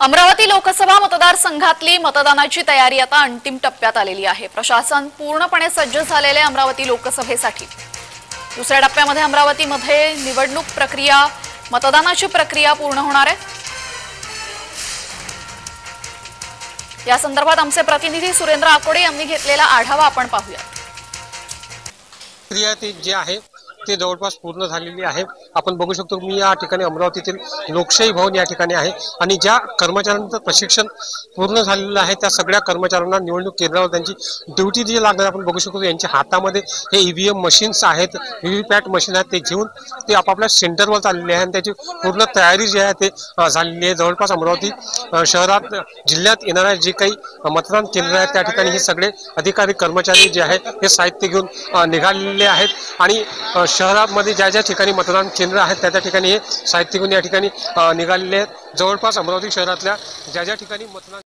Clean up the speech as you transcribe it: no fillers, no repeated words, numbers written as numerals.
अमरावती लोकसभा मतदारसंघातली मतदानाची तयारी आता अंतिम टप्प्यात आलेली आहे। प्रशासन पूर्णपणे सज्ज झालेले अमरावती लोकसभेसाठी। दुसऱ्या टप्प्यामध्ये अमरावतीमध्ये निवडणूक प्रक्रिया, मतदानाची प्रक्रिया पूर्ण होणार आहे। या संदर्भात आमचे प्रतिनिधी सुरेंद्र आकोडे यांनी घेतलेला आढावा आपण पाहूया। प्रक्रिया जी आहे ते जवळपास पूर्ण झालेली आहे। आपण बघू शकतो मी या ठिकाणी अमरावतीतील लोकशाही भवन या ठिकाणी आहे आणि ज्या कर्मचाऱ्यांचं प्रशिक्षण पूर्ण झालेलं आहे त्या सगळ्या कर्मचाऱ्यांना निवडणूक केंद्रावर त्यांची ड्युटी जी लागणार आपण बघू शकतो। यांच्या हातामध्ये हे ईव्हीएम मशीन्स आहेत, व्हीव्हीपॅट मशीन आहेत, ते घेऊन ते आपापल्या सेंटरवर चाललेले आहे आणि त्याची पूर्ण तयारी जी आहे ते झालेली आहे। जवळपास अमरावती शहरात जिल्ह्यात येणाऱ्या जे काही मतदान केंद्र आहेत त्या ठिकाणी हे सगळे अधिकारी कर्मचारी जे आहेत हे साहित्य घेऊन निघालेले आहेत आणि शहरामध्ये ज्या ज्या ठिकाणी मतदान केंद्र आहेत त्या ठिकाणी हे साहित्य घेऊन या ठिकाणी निघालेले आहेत। जवळपास अमरावती शहरातल्या ज्या ज्या ठिकाणी मतदान